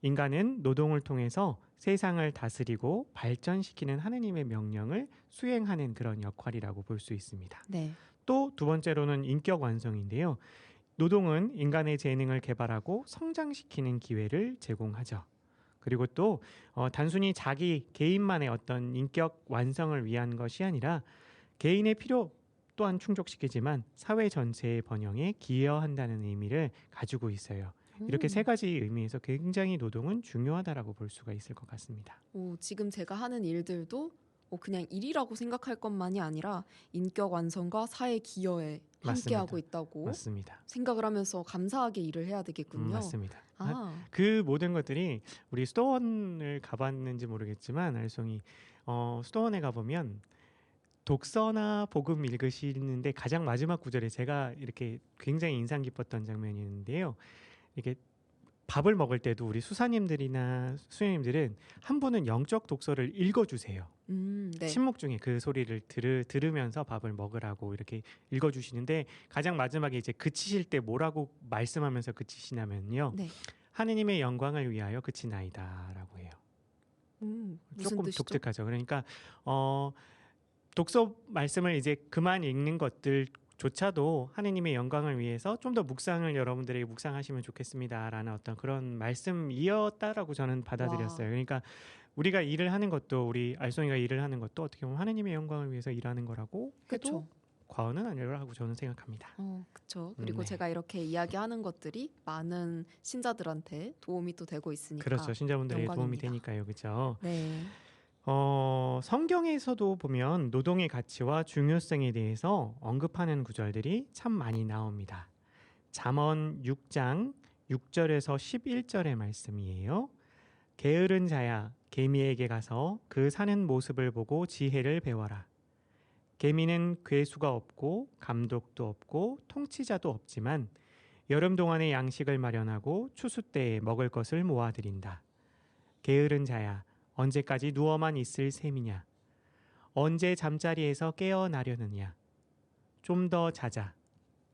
인간은 노동을 통해서 세상을 다스리고 발전시키는 하느님의 명령을 수행하는 그런 역할이라고 볼 수 있습니다. 네. 또 두 번째로는 인격 완성인데요. 노동은 인간의 재능을 개발하고 성장시키는 기회를 제공하죠. 그리고 또 단순히 자기 개인만의 어떤 인격 완성을 위한 것이 아니라 개인의 필요 또한 충족시키지만 사회 전체의 번영에 기여한다는 의미를 가지고 있어요. 이렇게 세 가지 의미에서 굉장히 노동은 중요하다라고 볼 수가 있을 것 같습니다. 지금 제가 하는 일들도 그냥 일이라고 생각할 것만이 아니라 인격 완성과 사회 기여에 맞습니다. 함께하고 있다고 맞습니다. 생각을 하면서 감사하게 일을 해야 되겠군요. 맞습니다. 아, 그 모든 것들이 우리 수도원을 가봤는지 모르겠지만 알송이 수도원에 가보면 독서나 복음 읽으시는데 가장 마지막 구절에 제가 이렇게 굉장히 인상 깊었던 장면이 있는데요. 이게 밥을 먹을 때도 우리 수사님들이나 수녀님들은 한 분은 영적 독서를 읽어주세요. 네. 침묵 중에 그 소리를 들으면서 밥을 먹으라고 이렇게 읽어주시는데 가장 마지막에 이제 그치실 때 뭐라고 말씀하면서 그치시냐면요. 네. 하느님의 영광을 위하여 그치나이다라고 해요. 무슨 조금 뜻이죠? 독특하죠. 그러니까 독서 말씀을 이제 그만 읽는 것들조차도 하느님의 영광을 위해서 좀 더 묵상을 여러분들에게 묵상하시면 좋겠습니다라는 어떤 그런 말씀이었다라고 저는 받아들였어요. 와. 그러니까 우리가 일을 하는 것도 우리 알송이가 일을 하는 것도 어떻게 보면 하느님의 영광을 위해서 일하는 거라고 해도 그렇죠. 과언은 아니라고 저는 생각합니다. 그렇죠. 그리고 네. 제가 이렇게 이야기하는 것들이 많은 신자들한테 도움이 또 되고 있으니까. 그렇죠. 신자분들에게 도움이 영광입니다. 되니까요. 그렇죠. 네. 성경에서도 보면 노동의 가치와 중요성에 대해서 언급하는 구절들이 참 많이 나옵니다. 잠언 6장 6절에서 11절의 말씀이에요. 게으른 자야 개미에게 가서 그 사는 모습을 보고 지혜를 배워라. 개미는 괴수가 없고 감독도 없고 통치자도 없지만 여름 동안에 양식을 마련하고 추수 때에 먹을 것을 모아들인다. 게으른 자야 언제까지 누워만 있을 셈이냐? 언제 잠자리에서 깨어나려느냐? 좀 더 자자,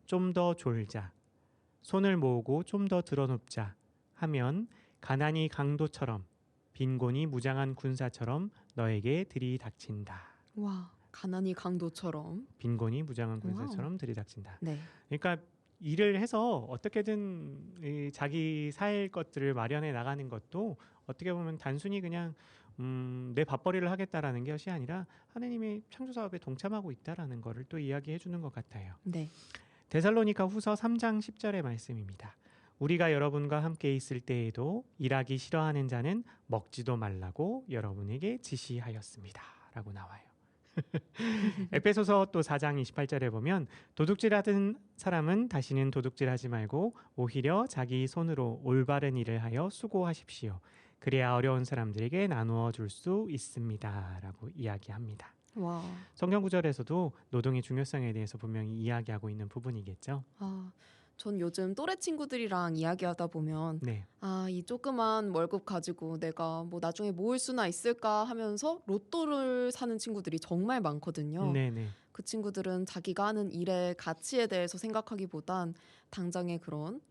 좀 더 졸자, 손을 모으고 좀 더 드러눕자 하면 가난이 강도처럼 빈곤이 무장한 군사처럼 너에게 들이닥친다. 와, 가난이 강도처럼. 빈곤이 무장한 군사처럼 들이닥친다. 네. 그러니까 일을 해서 어떻게든 이 자기 살 것들을 마련해 나가는 것도 어떻게 보면 단순히 그냥 내 밥벌이를 하겠다라는 것이 아니라 하느님의 창조 사업에 동참하고 있다라는 것을 또 이야기해 주는 것 같아요. 네. 데살로니가 후서 3장 10절의 말씀입니다. 우리가 여러분과 함께 있을 때에도 일하기 싫어하는 자는 먹지도 말라고 여러분에게 지시하였습니다. 라고 나와요. 에베소서 또 4장 28절에 보면 도둑질하던 사람은 다시는 도둑질하지 말고 오히려 자기 손으로 올바른 일을 하여 수고하십시오. 그래야 어려운 사람들에게 나누어 줄 수 있습니다. 라고 이야기합니다. 와. 성경 구절에서도 노동의 중요성에 대해서 분명히 이야기하고 있는 부분이겠죠. 전 요즘 또래 친구들이랑 이야기하다 보면 네. 이 조그만 월급 가지고 내가 뭐 나중에 모을 수나 있을까 하면서 로또를 사는 친구들이 정말 많거든요. 네네. 그 친구들은 자기가 하는 일의 가치에 대해서 생각하기보단 당장의 그런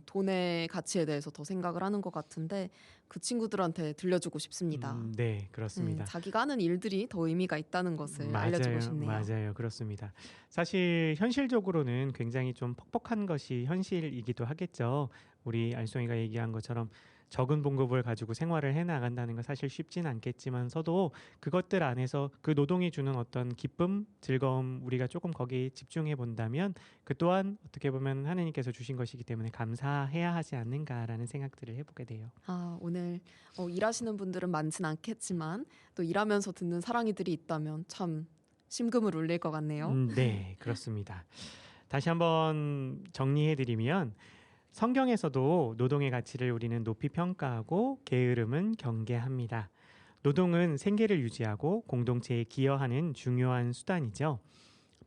돈의 가치에 대해서 더 생각을 하는 것 같은데 그 친구들한테 들려주고 싶습니다. 네, 그렇습니다. 자기가 하는 일들이 더 의미가 있다는 것을 알려주고 싶네요. 맞아요. 그렇습니다. 사실 현실적으로는 굉장히 좀 퍽퍽한 것이 현실이기도 하겠죠. 우리 알송이가 얘기한 것처럼 적은 봉급을 가지고 생활을 해나간다는 건 사실 쉽진 않겠지만서도 그것들 안에서 그 노동이 주는 어떤 기쁨, 즐거움 우리가 조금 거기에 집중해 본다면 그 또한 어떻게 보면 하느님께서 주신 것이기 때문에 감사해야 하지 않는가라는 생각들을 해보게 돼요. 오늘 일하시는 분들은 많진 않겠지만 또 일하면서 듣는 사랑이들이 있다면 참 심금을 울릴 것 같네요. 네, 그렇습니다. 다시 한번 정리해드리면 성경에서도 노동의 가치를 우리는 높이 평가하고 게으름은 경계합니다. 노동은 생계를 유지하고 공동체에 기여하는 중요한 수단이죠.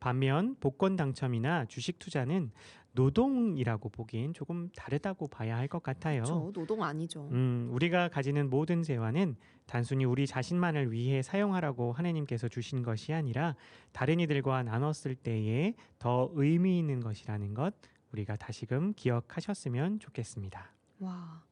반면 복권 당첨이나 주식 투자는 노동이라고 보기엔 조금 다르다고 봐야 할 것 같아요. 그렇죠. 노동 아니죠. 우리가 가지는 모든 재화는 단순히 우리 자신만을 위해 사용하라고 하느님께서 주신 것이 아니라 다른 이들과 나눴을 때에 더 의미 있는 것이라는 것 우리가 다시금 기억하셨으면 좋겠습니다. 와,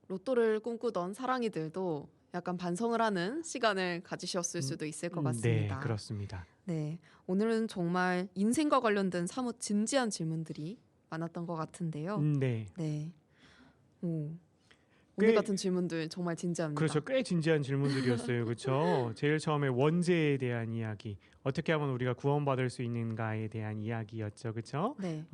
로또를 꿈꾸던 사랑이들도 약간 반성을 하는 시간을 가지셨을 수도 있을 것 같습니다. 네, 그렇습니다. 네, 오늘은 정말 인생과 관련된 사뭇 진지한 질문들이 많았던 것 같은데요. 네. 네. 오늘 꽤- 같은 질문들 정말 진지합니다. 그렇죠. 꽤 진지한 질문들이었어요. 그렇죠. 제일 처음에 원죄에 대한 이야기, 어떻게 하면 우리가 구원받을 수 있는가에 대한 이야기였죠. 그렇죠? 네.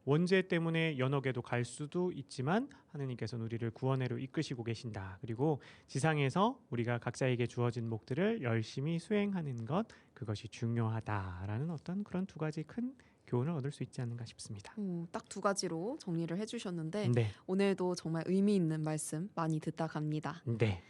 원죄 때문에 연옥에도 갈 수도 있지만 하느님께서는 우리를 구원회로 이끄시고 계신다. 그리고 지상에서 우리가 각자에게 주어진 목들을 열심히 수행하는 것, 그것이 중요하다라는 어떤 그런 두 가지 큰 교훈을 얻을 수 있지 않는가 싶습니다. 딱 두 가지로 정리를 해주셨는데 네, 오늘도 정말 의미 있는 말씀 많이 듣다 갑니다. 네,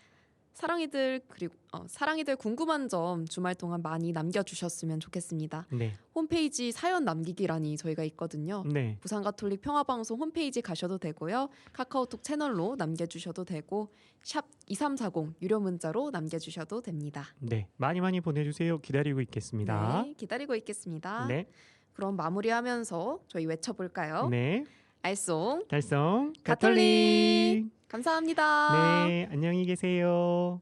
사랑이들 그리고 사랑이들 궁금한 점 주말 동안 많이 남겨주셨으면 좋겠습니다. 네, 홈페이지 사연 남기기란이 저희가 있거든요. 네. 부산가톨릭 평화방송 홈페이지 가셔도 되고요. 카카오톡 채널로 남겨주셔도 되고 샵 2340 유료 문자로 남겨주셔도 됩니다. 네, 많이 많이 보내주세요. 기다리고 있겠습니다. 네, 기다리고 있겠습니다. 네, 그럼 마무리하면서 저희 외쳐볼까요? 네. 알쏭 달성 가톨릭. 가톨릭. 감사합니다. 네, 안녕히 계세요.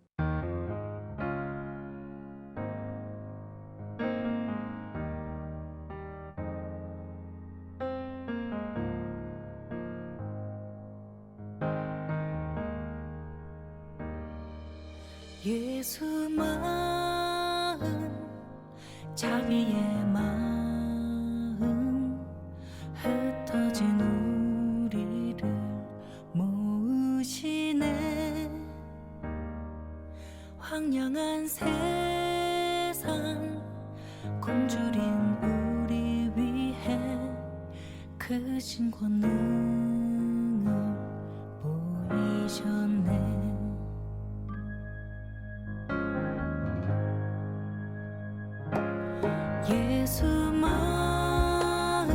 예수 마음 자비의 마음 흩어진 우리를 모으시네 황량한 세상 굶주린 우리 위해 크신 권능을 보이셨네 예수 마음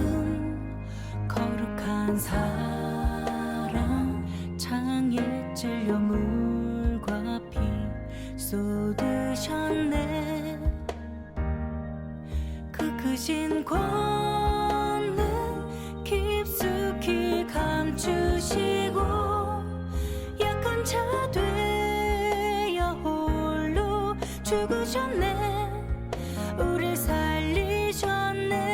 거룩한 사랑 창에 찔려 물과 피 쏟으셨네 그 크신 권능 깊숙이 감추시고 약한 자 되어 홀로 죽으셨네 우릴 살리셨네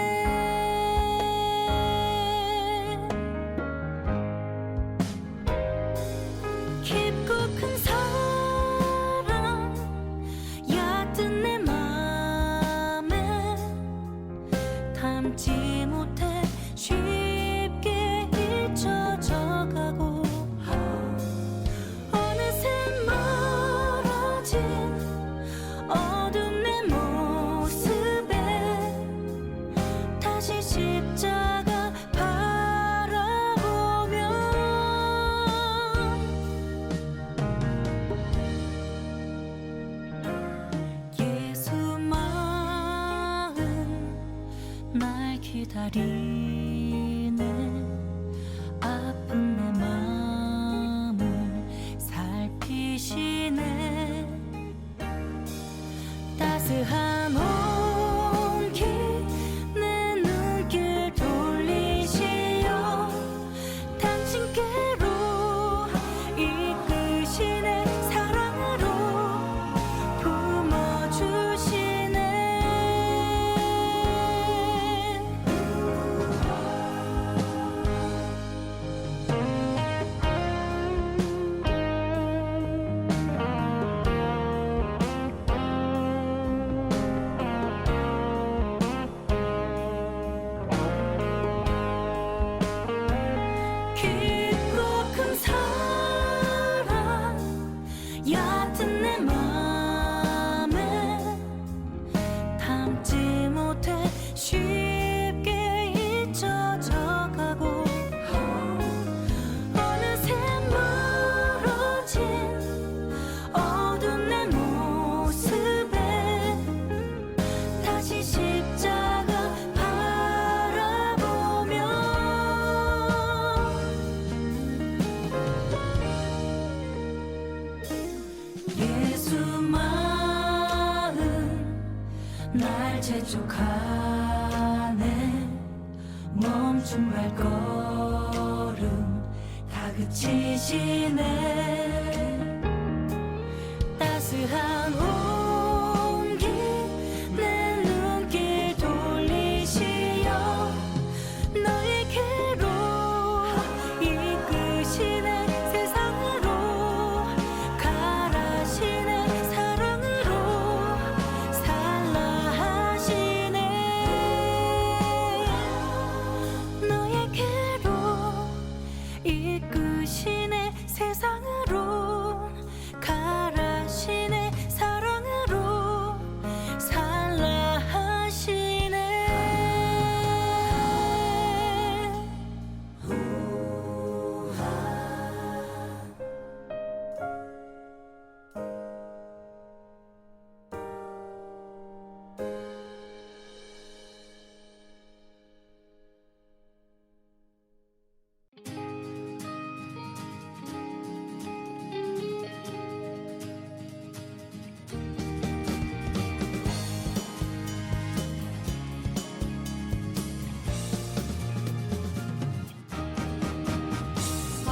깊고 큰 사랑 얕은 내 맘에 담지 못해 쉽게 잊혀져가고 어느새 멀어진 어두운 내 모습에 다시 십자가 바라보면 예수 마음 날 기다리네 아픈 내 마음을 살피시네 따스한 온기 내 눈길 돌리시어 당신께로 이끄시네 사랑으로 품어주시네 깊고 큰 사랑 얕은 내 맘에 담지 못해 쉽게 잊혀져가고 어느새 멀어진 어두운 내 모습에 다시 십자가 바라보며 예수 마음 날 재촉하네 멈춘 발걸음 다그치시네 따스한 온기 내 눈길 돌리시어 너에게로 이끄시네 세상으로 이끄시네 세상으로 가라시네 사랑으로 살라 하시네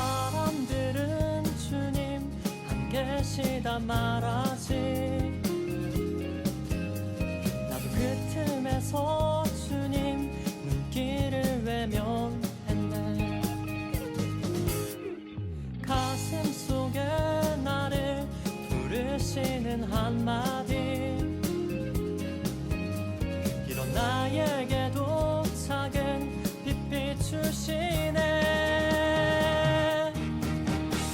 사람들은 주님 안 계시다 말하지 나도 그 틈에서 주님 눈길을 외면했네 가슴 속에 나를 부르시는 한마디 이런 나에게도 작은 빛 비추시네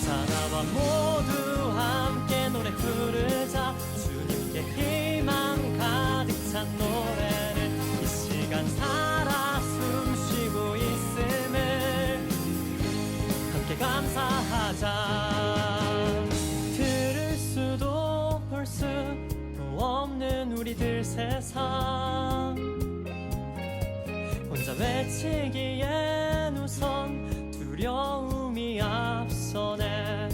사나와 모두 함께 노래 부르자 주님께 희망 가득 찬 노래를 이 시간 살아 숨쉬고 있음을 함께 감사하자 들을 수도 볼 수도 없는 우리들 세상 혼자 외치기엔 우선 두려움이 앞서네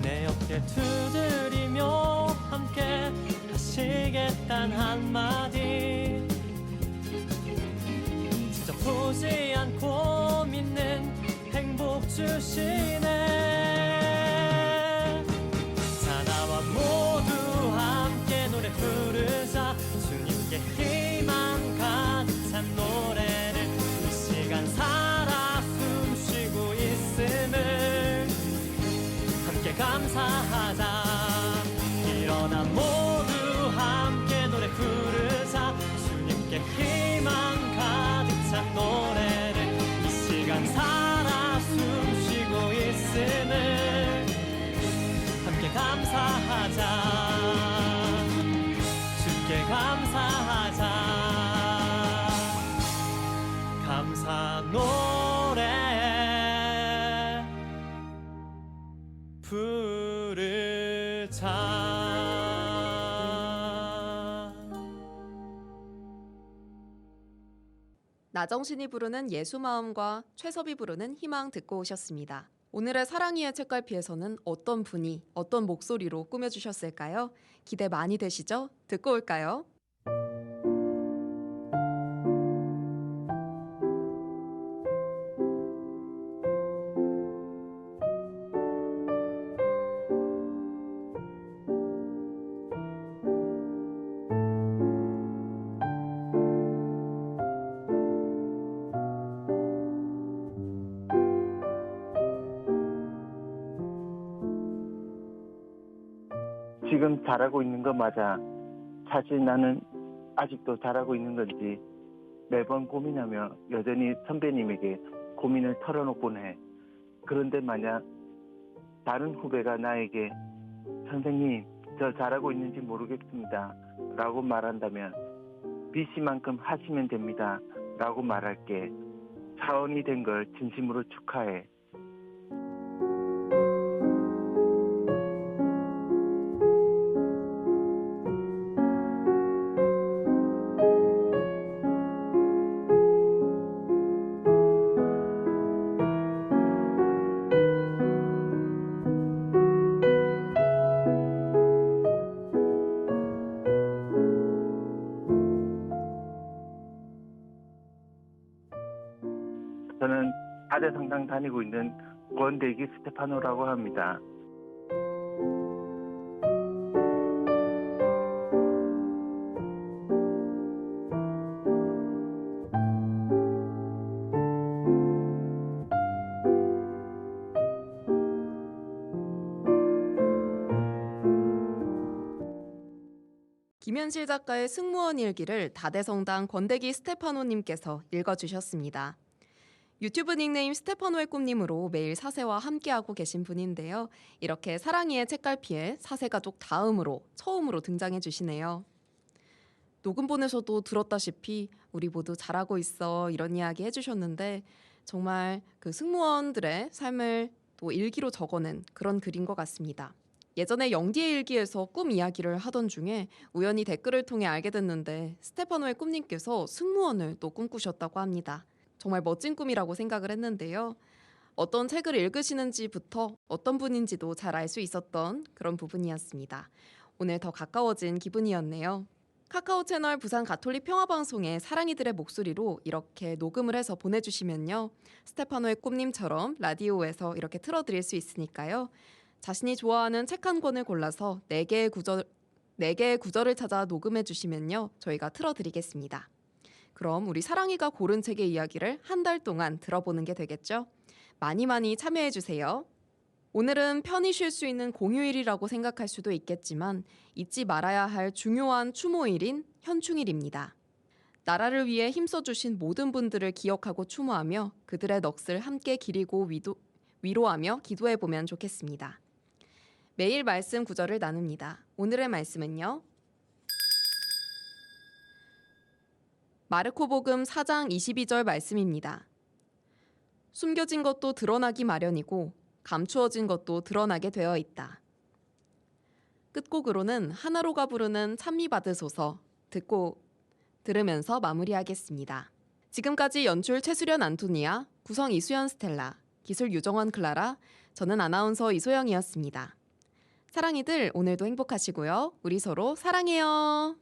내 어깨 두드리며 함께 하시겠단 한마디 직접 보지 않고 믿는 행복 주시네 사나와 모두 함께 노래 부르자 주님께 희망 가득 찬 노래를 이 시간 살아 숨쉬고 있음을 함께 감사하자 일어나 모두 함께 노래 부르자 주님께 희망 가득 찬 노래를 이 시간 살아 숨쉬고 있음을 함께 감사하자 주께 감사하자 감사 노래 부르자 나정신이 부르는 예수마음과 최섭이 부르는 희망 듣고 오셨습니다. 오늘의 사랑이의 책갈피에서는 어떤 분이 어떤 목소리로 꾸며주셨을까요? 기대 많이 되시죠? 듣고 올까요? 지금 잘하고 있는 거 맞아. 사실 나는 아직도 잘하고 있는 건지 매번 고민하며 여전히 선배님에게 고민을 털어놓곤 해. 그런데 만약 다른 후배가 나에게 선생님, 저 잘하고 있는지 모르겠습니다 라고 말한다면 BC만큼 하시면 됩니다 라고 말할게. 사원이 된 걸 진심으로 축하해. 저는 아대성당 다니고 있는 권대기 스테파노라고 합니다. 김현실 작가의 승무원 일기를 다대성당 권대기 스테파노님께서 읽어주셨습니다. 유튜브 닉네임 스테파노의 꿈님으로 매일 사세와 함께하고 계신 분인데요. 이렇게 사랑이의 책갈피에 사세가족 다음으로 처음으로 등장해 주시네요. 녹음본에서도 들었다시피 우리 모두 잘하고 있어 이런 이야기 해주셨는데 정말 그 승무원들의 삶을 또 일기로 적어낸 그런 글인 것 같습니다. 예전에 영디의 일기에서 꿈 이야기를 하던 중에 우연히 댓글을 통해 알게 됐는데 스테파노의 꿈님께서 승무원을 또 꿈꾸셨다고 합니다. 정말 멋진 꿈이라고 생각을 했는데요. 어떤 책을 읽으시는지부터 어떤 분인지도 잘 알 수 있었던 그런 부분이었습니다. 오늘 더 가까워진 기분이었네요. 카카오 채널 부산 가톨릭 평화방송의 사랑이들의 목소리로 이렇게 녹음을 해서 보내주시면요. 스테파노의 꿈님처럼 라디오에서 이렇게 틀어드릴 수 있으니까요. 자신이 좋아하는 책 한 권을 골라서 4개의 구절을 찾아 녹음해 주시면요. 저희가 틀어드리겠습니다. 그럼 우리 사랑이가 고른 책의 이야기를 한 달 동안 들어보는 게 되겠죠? 많이 많이 참여해 주세요. 오늘은 편히 쉴 수 있는 공휴일이라고 생각할 수도 있겠지만 잊지 말아야 할 중요한 추모일인 현충일입니다. 나라를 위해 힘써주신 모든 분들을 기억하고 추모하며 그들의 넋을 함께 기리고 위로하며 기도해보면 좋겠습니다. 매일 말씀 구절을 나눕니다. 오늘의 말씀은요. 마르코복음 4장 22절 말씀입니다. 숨겨진 것도 드러나기 마련이고 감추어진 것도 드러나게 되어 있다. 끝곡으로는 하나로가 부르는 찬미 받으소서 들으면서 마무리하겠습니다. 지금까지 연출 최수련 안토니아, 구성 이수연 스텔라, 기술 유정원 클라라, 저는 아나운서 이소영이었습니다. 사랑이들 오늘도 행복하시고요. 우리 서로 사랑해요.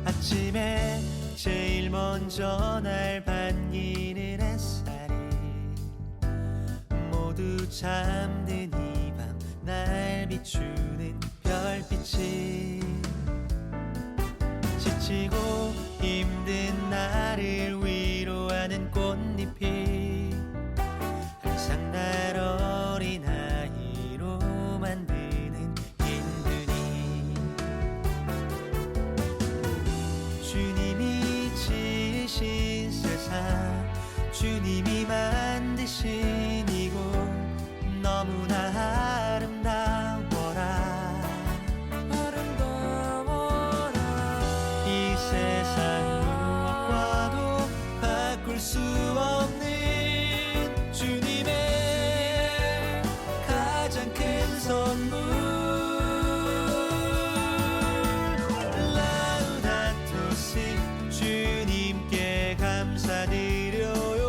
아침에 제일 먼저 날 반기는 햇살이 모두 잠든 이 밤 날 비추는 별빛이 지치고 힘든 나를 위로하는 꽃잎이 항상 날 어린아이로 만드는 인근이 주님이 지으신 세상 주님이 만드신 이곳 너무나 아름다워라 이 세상 무엇과도 바꿀 수 없는 주님의 가장 큰 선물 라우다토 시 주님께 감사드려요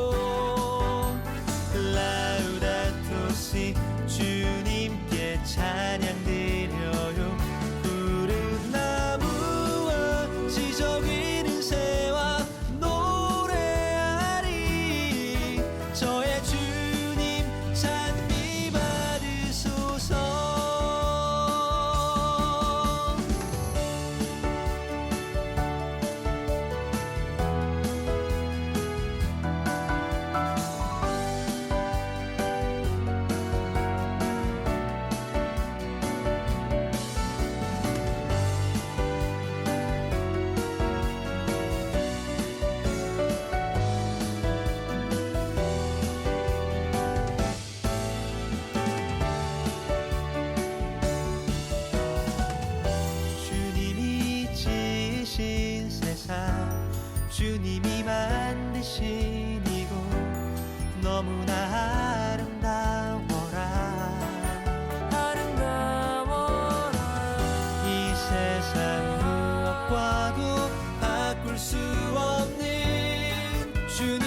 라우다토 시 주님께 찬양 드려요 푸른 나무와 지저귀는 새와 노래하리 저의 주님 찬미 받으소서 주님이 지으신 세상 주님이 만드신 이곳 너무나 아름다워라 이 세상 무엇과도 바꿀 수 없는 주님